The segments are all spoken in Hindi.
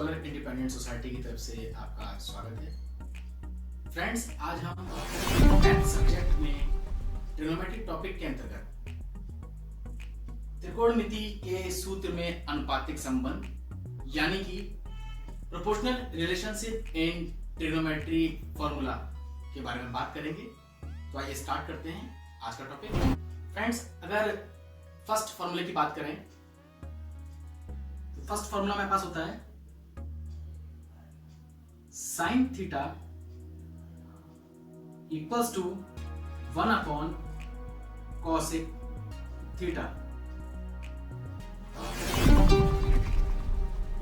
स्कॉलर इंडिपेंडेंट सोसाइटी की तरफ से आपका स्वागत है। फ्रेंड्स, आज हम मैथ सब्जेक्ट में ट्रिग्नोमेट्रिक टॉपिक के अंतर्गत त्रिकोणमिति के सूत्र में अनुपातिक संबंध यानी कि proportional relationship in trigonometry formula के बारे में बात करेंगे। तो आइए स्टार्ट करते हैं आज का टॉपिक। फ्रेंड्स, अगर फर्स्ट फॉर्मूले की बात करें तो फर्स्ट फॉर्मूला मेरे पास होता है sine theta equals to 1 upon cosec theta.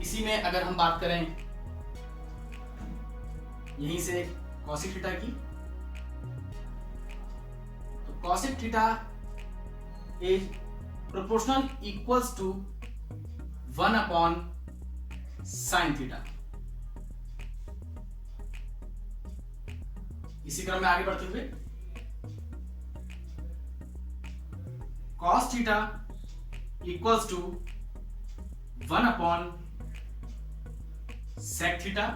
इसी में अगर हम बात करें यहीं से कॉसेक थीटा की, तो cosec theta is proportional equals to 1 upon sine theta. इसी क्रम में आगे बढ़ते हुए cos theta equals to 1 upon sec theta.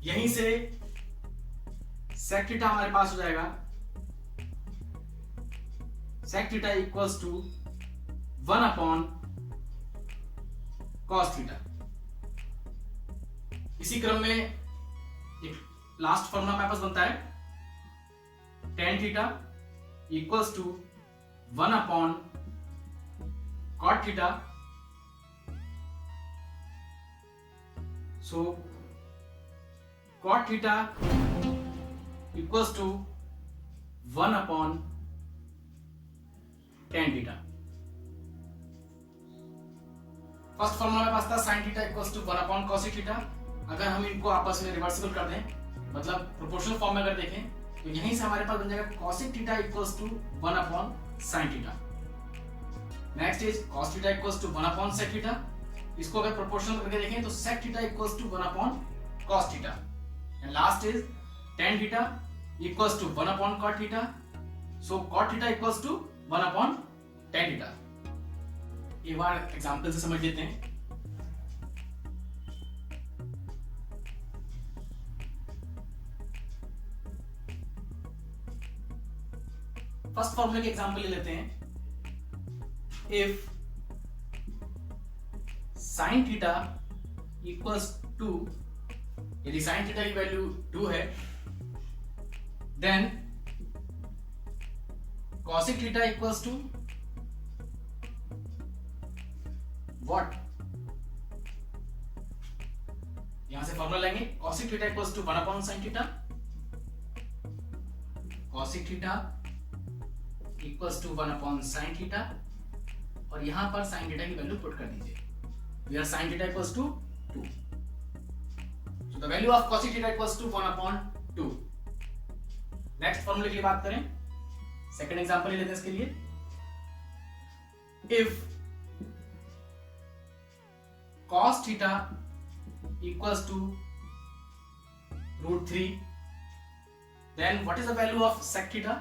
यहीं से sec थीटा हमारे पास हो जाएगा sec theta equals to 1 upon cos theta. इसी क्रम में एक लास्ट फॉर्मूला हमारे पास बनता है tan theta equals to 1 upon cot theta. So cot theta equals to 1 upon tan theta. First formula हमारे पास था sin theta equals to 1 upon cosec theta. अगर हम इनको आपस में रिवर्सिबल कर दें, मतलब प्रोपोर्शनल फॉर्म में अगर देखें, तो यहीं से हमारे पास बन जाएगा cosec theta equals to 1 upon sin theta. Next is cos theta equals to 1 upon sec theta. इसको अगर प्रोपोर्शनल करके देखें तो sec theta equals to 1 upon cos theta. And last is tan theta equals to 1 upon cot theta. So cot theta equals to 1 upon tan theta. एक बार एग्जांपल से समझ लेते हैं। फर्स्ट फॉर्मूले के एग्जांपल ले लेते हैं। If sin theta equals to, यदि sin थीटा की वैल्यू 2 है, then cosec theta equals to what? यहां से फॉर्मूला लेंगे cosec theta equals to 1 upon sin theta. cosec theta equals to 1 upon sin theta, और यहां पर sin थीटा की वैल्यू पुट कर दीजिए। Where sin theta equals to 2. So the value of cosec theta equals to 1 upon 2. Next फॉर्मूले के लिए बात करें, सेकंड एग्जांपल ले लेते हैं इसके लिए। If cos theta equals to √3, then what is the value of sec theta?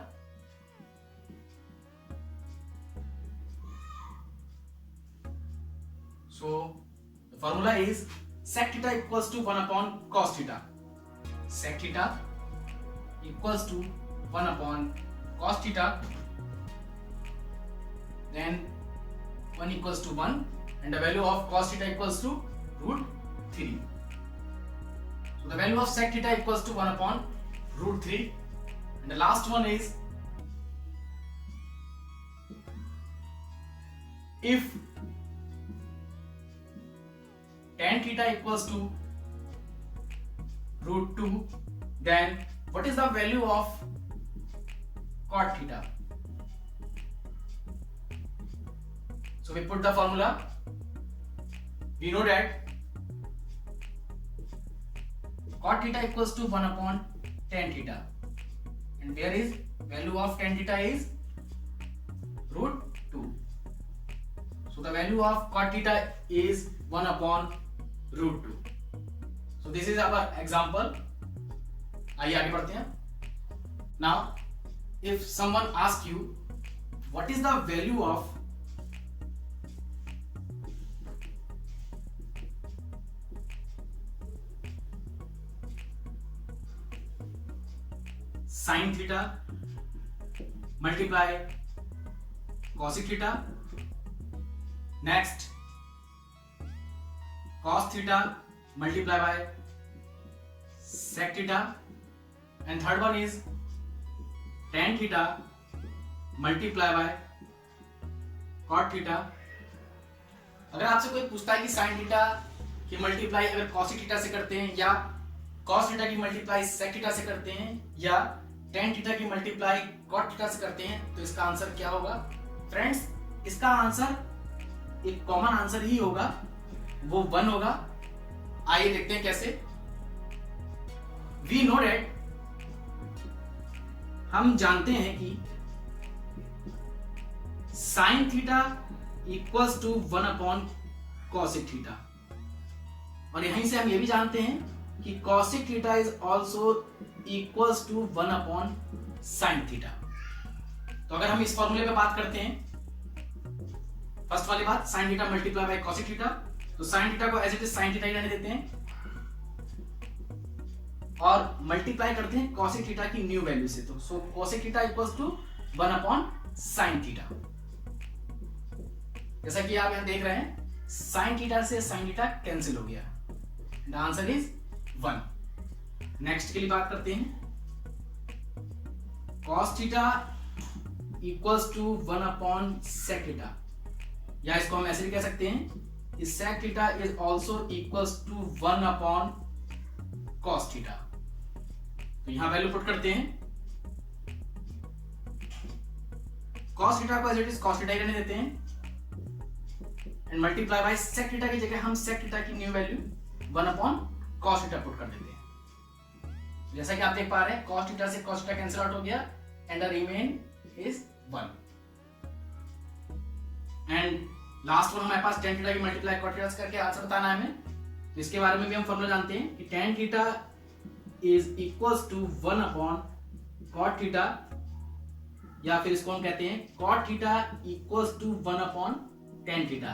So the formula is sec theta equals to 1 upon cos theta. Sec theta equals to 1 upon cos theta. Then 1 equals to 1, and the value of cos theta equals to √3. So the value of sec theta equals to 1 upon √3. And the last one is if tan theta equals to √2, then what is the value of cot theta? So we put the formula. We know that cot theta equals to 1 upon tan theta, and where is value of tan theta is √2. So the value of cot theta is 1 upon √2. So this is our example. आइए आगे बढ़ते हैं। Now, if someone asks you what is the value of sine theta multiply cosec theta, next cos theta multiply by sec theta, and third one is tan theta multiply by cot theta. अगर आपसे कोई पूछता है कि साइन थीटा की मल्टीप्लाई अगर कॉसिक थीटा से करते हैं या कॉस थीटा की मल्टीप्लाई सेक थीटा से करते हैं या टेन थीटा की मल्टीप्लाई कॉट थीटा से करते हैं, तो इसका आंसर क्या होगा फ्रेंड्स? इसका आंसर एक कॉमन आंसर ही होगा, वो 1 होगा। आइए देखते हैं कैसे। वी नो दैट, हम जानते हैं कि sine theta equals to 1 upon cosec theta, और यहीं से हम ये भी जानते हैं कि cosec theta is also equals to 1 upon sine theta. तो अगर हम इस फॉर्मूले पे बात करते हैं, फर्स्ट वाली बात sine theta multiply by cosec theta, तो साइन थीटा को as it is sine theta ही रहने देते हैं और मल्टीप्लाई करते हैं कॉसिक थीटा की न्यू वैल्यू से। तो so cosec theta equals to 1 upon sine theta. जैसा कि आप यहां देख रहे हैं, साइन थीटा से साइन थीटा कैंसिल हो गया, द आंसर इज 1। नेक्स्ट के लिए बात करते हैं, cos theta equals to 1 upon sec theta, या इसको हम ऐसे भी कह सकते हैं कि sec theta is also equals to 1 upon cos theta. तो यहां वैल्यू पुट करते हैं, cos थीटा को as it is cos theta ही रहने देते हैं and multiply by sec theta की जगह हम सेक थीटा की new value 1 upon cos theta put कर देते हैं। जैसा कि आप देख पा रहे हैं, cos थीटा से cos थीटा कैंसिल आउट हो गया and the remain is 1। And last one हमारे पास tan थीटा की मल्टीप्लाई cot थीटा से करके आंसर बताना है हमें। तो इसके बारे में भी हम फॉर्मूला जानते हैं कि tan theta is equals to 1 upon cot theta, या फिर इसको हम कहते हैं cot theta equals to 1 upon tan theta,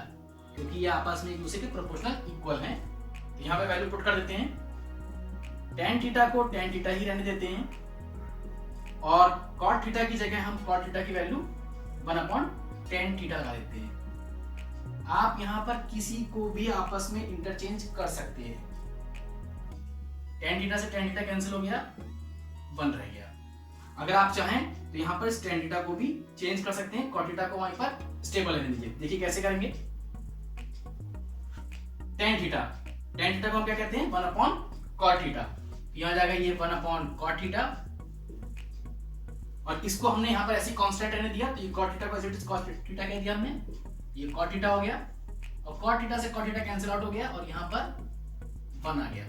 क्योंकि ये आपस में एक दूसरे के प्रोपोर्शनल इक्वल हैं। तो यहाँ पे वैल्यू पुट कर देते हैं, tan थीटा को tan थीटा ही रहने देते हैं और cot थीटा की जगह हम cot थीटा की वैल्यू 1 अपॉन tan थीटा लगा देते हैं। आप यहाँ पर किसी को भी आपस में इंटरचेंज कर सकते हैं। tan थीटा से tan थीटा कैंसिल हो गया, 1 रह गया। अगर आप चाहें तो यहाँ पर tan थीटा को भी चेंज कर सकते हैं, cot थीटा को वहीं पर स्टेबल रहने दीजिए। देखिए कैसे करेंगे। tan थीटा को हम क्या कहते हैं 1 अपॉन cot थीटा, यहाँ जाएगा ये 1 अपॉन cot थीटा, और इसको हमने यहाँ पर ऐसी कांस्टेंट रहने दिया, तो ये cot थीटा को as it is cos theta कह दिया हमने, ये cot थीटा हो गया और cot थीटा से cot थीटा कैंसिल आउट हो गया और यहाँ पर 1 आ गया।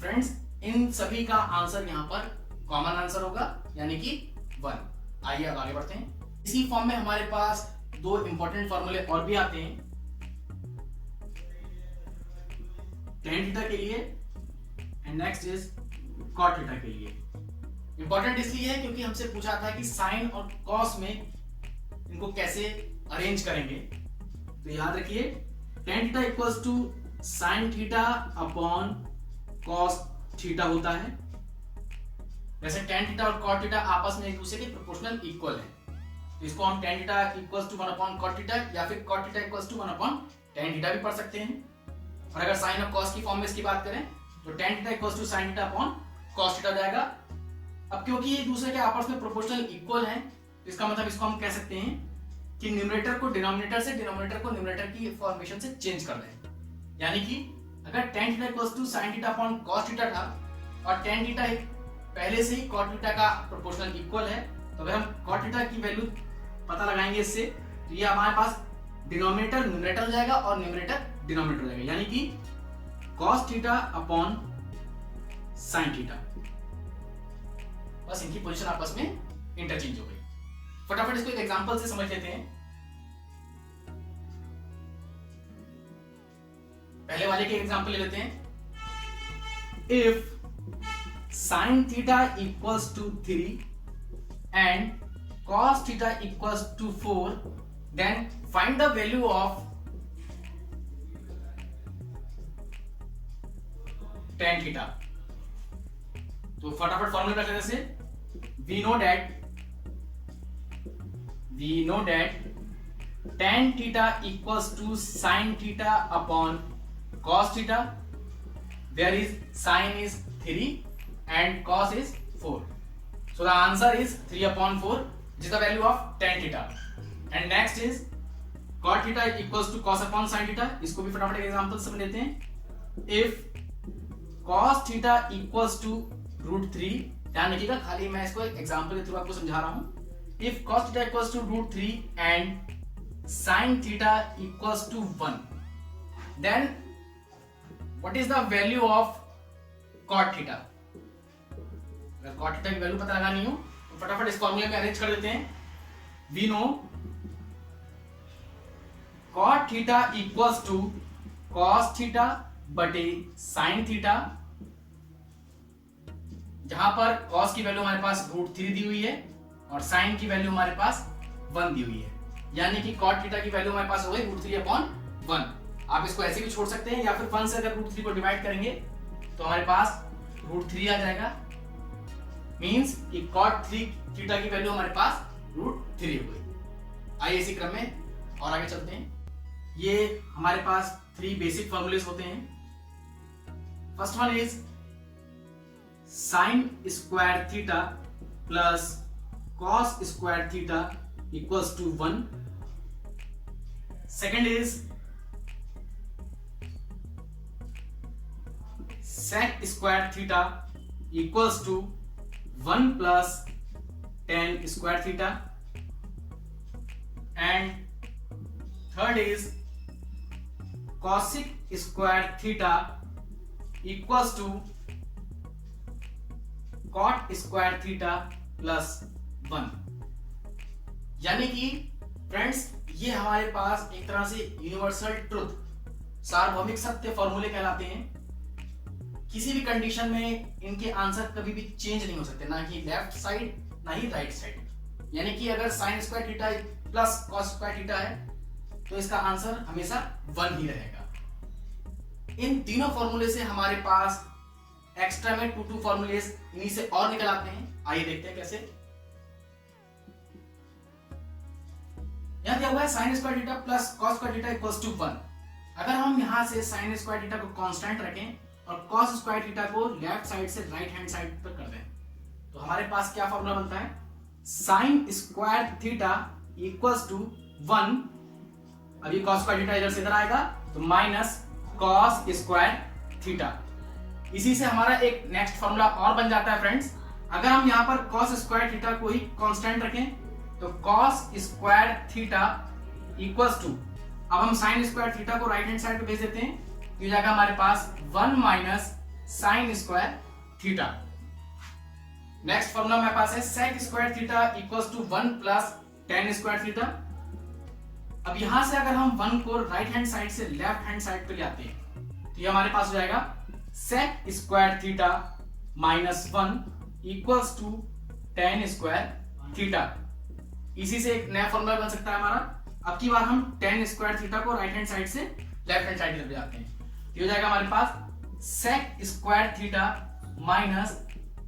फ्रेंड्स, इन सभी का आंसर यहाँ पर कॉमन आंसर होगा, यानी कि 1। आइए अब आगे बढ़ते हैं। इसी फॉर्म में हमारे पास 2 इंपॉर्टेंट फॉर्मूले और भी आते हैं tan थीटा के लिए and next is cot theta के लिए। इंपॉर्टेंट इसलिए है क्योंकि हमसे पूछा था कि साइन और कॉस में इनको कैसे अरेंज करेंगे। तो याद रखिए, tan theta equals to sine theta upon cos theta होता है। वैसे tan थीटा और cot थीटा आपस में एक दूसरे के प्रोपोर्शनल इक्वल है, तो इसको हम tan theta equals to 1 upon cot theta या फिर cot theta equals to 1 upon tan theta भी पढ़ सकते हैं। और अगर साइन और कॉस की फॉर्म में इसकी बात करें तो tan theta equals to sine theta upon cos theta जाएगा। अब क्योंकि ये दूसरे के आपस में प्रोपोर्शनल इक्वल हैं, तो इसका मतलब इसको हम कह सकते हैं कि न्यूमरेटर को डिनोमिनेटर से, डिनोमिनेटर को न्यूमरेटर की फॉर्मेशन से चेंज कर दें। यानी कि अगर tan theta equals to sine theta upon cos theta था और tan थीटा पहले से ही cot थीटा का प्रोपोर्शनल इक्वल है, तो अगर हम cot थीटा की वैल्यू पता लगाएंगे इससे, तो ये हमारे पास डिनोमिनेटर न्यूमरेटर जाएगा और न्यूमरेटर डिनोमिनेटर जाएगा, यानी कि cos theta upon sine theta. बस इनकी पोजीशन आपस में इंटरचेंज हो गई। फटाफट इसको एक एग्जांपल से समझ लेते हैं। पहले वाले के एग्जांपल ले लेते हैं। If sine theta equals to 3 and cos theta equals to 4, then find the value of tan theta. तो फटाफट फॉर्मूला रख लेते हैं। we know that tan theta equals to sin theta upon cos theta, where is sin is 3 and cos is 4. So the answer is 3 upon 4, which is the value of tan theta. And next is cot theta equals to cos upon sin theta. इसको भी फटाफट एक एग्जांपल से लेते हैं. If cos theta equals to √3, ध्यान रखिएगा, खाली मैं इसको एक एग्जांपल के थ्रू आपको समझा रहा हूं. If cos theta equals to √3 and sin theta equals to 1, then what is the value of cot theta? अगर cot theta की वैल्यू पता लगानी हो तो फटाफट इस फॉर्मूले में अरेंज कर देते हैं. We know cot theta equals to cos theta बटे sin theta, जहां पर cos की वैल्यू हमारे पास √3 दी हुई है और sin की वैल्यू हमारे पास 1 दी हुई है. यानी कि cot theta की वैल्यू हमारे पास हो गई √3 upon 1. आप इसको ऐसे भी छोड़ सकते हैं या फिर 1 से अगर √3 को डिवाइड करेंगे तो हमारे पास √3 आ जाएगा. मींस कि cot theta की वैल्यू हमारे पास √3 हो गई. आइए इसी क्रम में और आगे चलते हैं. ये हमारे पास 3 बेसिक फॉर्मूलेस होते हैं. First one is sin square theta plus cos square theta equals to 1. Second is sec square theta equals to 1 plus tan square theta. And third is cosic square theta equals to cot square theta plus 1. यानी कि फ्रेंड्स ये हमारे पास एक तरह से यूनिवर्सल ट्रुथ, सार्वभौमिक सत्य फॉर्मूले कहलाते हैं. किसी भी कंडीशन में इनके आंसर कभी भी चेंज नहीं हो सकते, ना ही लेफ्ट साइड ना ही राइट साइड. यानी कि अगर sin square theta plus cos square theta है तो इसका आंसर हमेशा 1 ही रहेगा. इन तीनों फॉर्मूले से हमारे पास एक्स्ट्रा में 2 फॉर्मूलेस इन्हीं से और निकल आते हैं. आइए देखते हैं कैसे. यहां दिया हुआ है sin square theta plus cos square theta equals to 1. अगर हम यहां से sin स्क्वायर थीटा को कांस्टेंट रखें और cos स्क्वायर थीटा को लेफ्ट साइड से राइट हैंड साइड पर कर दें तो हमारे पास क्या फॉर्मूला बनता है? sin square theta equals to 1. अभी cos स्क्वायर थीटा इधर से इधर आएगा तो माइनस cos स्क्वायर थीटा. इसी से हमारा एक नेक्स्ट फॉर्मूला और बन जाता है फ्रेंड्स. अगर हम यहां पर cos स्क्वायर थीटा को ही कांस्टेंट रखें तो cos square theta equals to, अब हम sin स्क्वायर थीटा को राइट हैंड साइड पे भेज देते हैं तो ये जाएगा हमारे पास 1 minus sin square theta. Next formula हमारे पास है sec square theta equals to 1 plus tan square theta. अब यहां से अगर हम 1 को राइट हैंड साइड से लेफ्ट हैंड साइड पे ले आते हैं तो ये हमारे पास हो जाएगा sec square theta minus 1 equals to tan square theta. इसी से एक नया फॉर्मूला बन सकता है हमारा. अब की बार हम tan स्क्वायर थीटा को राइट हैंड साइड से लेफ्ट हैंड साइड ले जाते हैं तो हो जाएगा हमारे पास sec square theta minus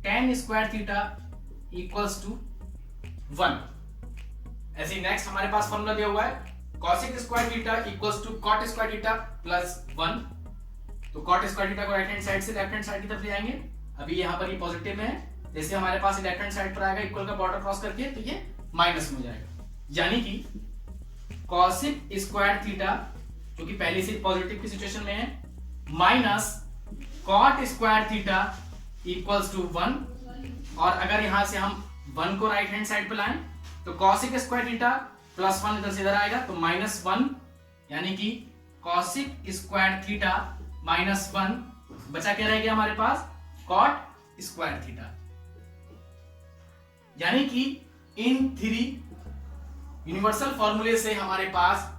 tan square theta equals to 1. ऐसे नेक्स्ट हमारे पास फॉर्मूला दिया हुआ है cosic square theta equals to cot square theta plus 1. तो cot स्क्वायर थीटा को राइट हैंड साइड से लेफ्ट हैंड साइड की तरफ ले आएंगे. अभी यहाँ पर ये पॉजिटिव में है, जैसे हमारे पास लेफ्ट हैंड साइड पर आएगा इक्वल का बॉर्डर क्रॉस करके तो ये माइनस में हो जाएगा. यानी कि cosic स्क्वायर थीटा जो कि पहले से पॉजिटिव की सिचुएशन में है minus cot square theta equals to 1. और अगर यहां से हम 1 को राइट हैंड साइड पे लाएं तो cosic स्क्वायर थीटा प्लस 1 इधर से इधर आएगा तो माइनस 1. यानी कि cosic स्क्वायर थीटा माइनस 1 बचा क्या रह गया हमारे पास cot स्क्वायर थीटा. यानी कि इन 3 यूनिवर्सल फॉर्मूले से हमारे पास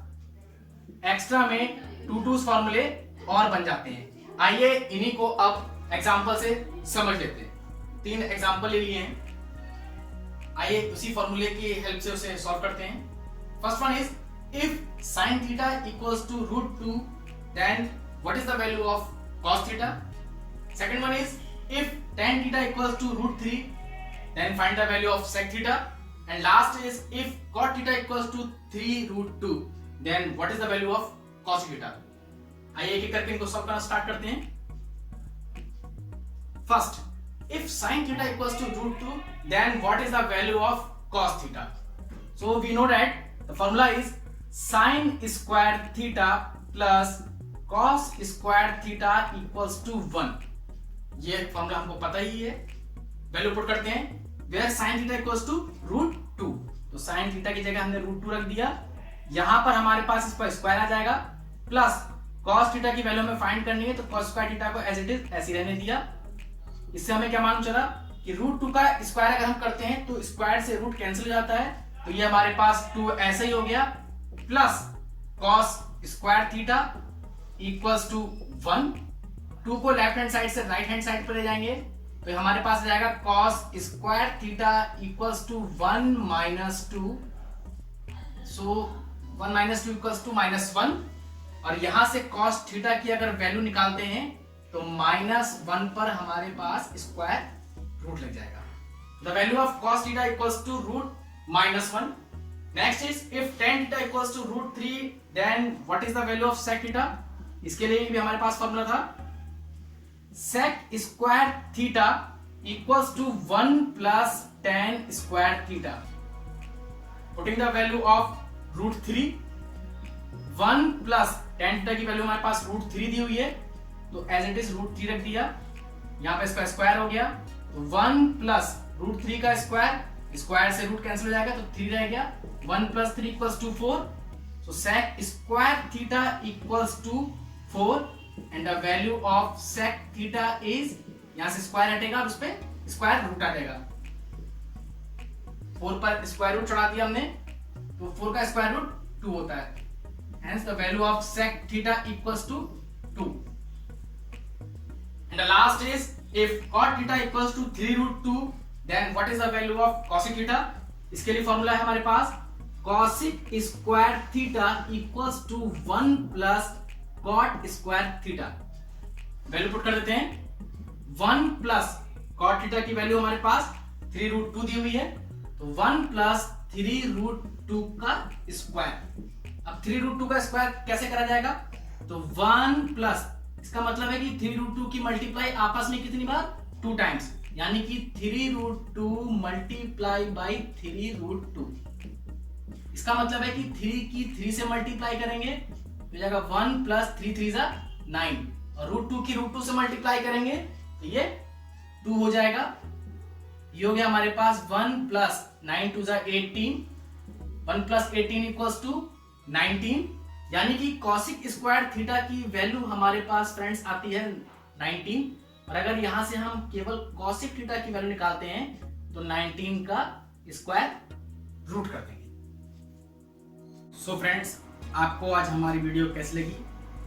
एक्स्ट्रा में 2 फॉर्मूले और बन जाते हैं. आइए इन्हीं को अब एग्जांपल से समझ लेते हैं. 3 एग्जांपल ले लिए हैं. आइए उसी फॉर्मूले की हेल्प से उसे सॉल्व करते हैं. First one is if sin theta equals to √2 then what is the value of cos theta. Second one is if tan theta equals to √3 then find the value of sec theta, and last is if cot theta equals to 3√2, then what is the value of cos theta. आइए एक एक करके इनको सॉल्व करना स्टार्ट करते हैं. First, if sin theta equals to √2, then what is the value of cos theta? So we know that the formula is sin square theta plus cos square theta equals to 1. ये फॉर्मूला हमको पता ही है. वैल्यू पुट करते हैं. Where sin theta equals to √2, तो sin थीटा की जगह हमने √2 रख दिया. यहां पर हमारे पास इसका स्क्वायर आ जाएगा, प्लस cos थीटा की वैल्यू हमें फाइंड करनी है, तो cos स्क्वायर थीटा को एज इट इज ऐसे रहने दिया. इससे हमें क्या मालूम चला कि √2 का स्क्वायर अगर हम करते हैं तो स्क्वायर से रूट कैंसिल हो जाता है, तो ये हमारे पास 2 ऐसे ही हो गया, plus cos square theta equals to 1. 2 को लेफ्ट हैंड साइड से राइट हैंड साइड पर ले जाएंगे, तो हमारे पास आ जाएगा cos square theta equals to 1 - 2. So 1 - 2 equals to -1, और यहां से cos थीटा की अगर वैल्यू निकालते हैं तो -1 पर हमारे पास स्क्वायर रूट लग जाएगा. The value of cos theta equals to √-1. Next is if tan theta equals to √3, then what is the value of sec theta. इसके लिए भी हमारे पास फॉर्मूला था sec square theta equals to 1 plus tan square theta. Putting the value of √3, 1 plus tan theta की वैल्यू हमारे पास √3 दी हुई है, तो एज इट इज √3 रख दिया. यहां पे इसका स्क्वायर हो गया, तो 1 प्लस √3 का स्क्वायर, स्क्वायर से रूट कैंसिल हो जाएगा, तो 3 रह गया. 1 + 3 = 4. So sec square theta equals to 4, and the value of sec theta is, यहां से स्क्वायर हटेगा और उस पे स्क्वायर रूट आ जाएगा. 4 पर स्क्वायर रूट चढ़ा दिया हमने, तो 4 का स्क्वायर रूट 2 होता है. Hence the value of sec theta equals to 2. And the last is if cot theta equals to 3√2, then what is the value of cosec theta. इसके लिए फॉर्मूला है हमारे पास cosec square theta equals to 1 plus cot square theta. Value put कर देते हैं. 1 प्लस cot थीटा की वैल्यू हमारे पास 3√2 दी हुई है, तो 1 प्लस 3√2 का स्क्वायर. अब 3√2 का स्क्वायर कैसे करा जाएगा, तो 1 प्लस, इसका मतलब है कि 3√2 की मल्टीप्लाई आपस में कितनी बार, 2 टाइम्स, यानी कि 3√2 मल्टीप्लाई बाई 3√2. इसका मतलब है कि 3 की 3 से मल्टीप्लाई करेंगे तो जाएगा 1 प्लस 3 3 = 9, और √2 की √2 से मल्टीप्लाई करेंगे तो ये 2 हो जाएगा. ये हो गया हमारे पास 1 प्लस 9 2 = 18. 1 प्लस 18 इक्वल्स टू 19, यानी कि cosec स्क्वायर थीटा की वैल्यू हमारे पास फ्रेंड्स आती है 19, और अगर यहां से हम केवल cosec थीटा की वैल्यू निकालते हैं तो 19 का स्क्वायर रूट कर देंगे. सो फ्रेंड्स, आपको आज हमारी वीडियो कैसी लगी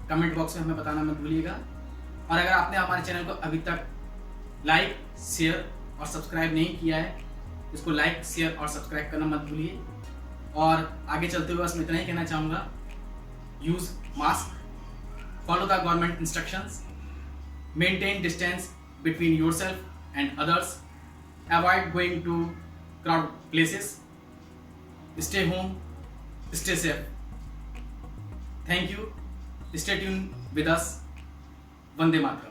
कमेंट बॉक्स में हमें बताना मत भूलिएगा, और अगर आपने हमारे चैनल को अभी तक लाइक, शेयर और सब्सक्राइब नहीं किया है, इसको लाइक, शेयर और सब्सक्राइब करना मत भूलिए. और आगे चलते हुए बस मैं इतना ही कहना चाहूँगा, use mask, follow the government instructions, maintain distance between yourself and others, avoid going to crowd places, stay home, stay safe. Thank you. Stay tune with us. वंदे मातरम.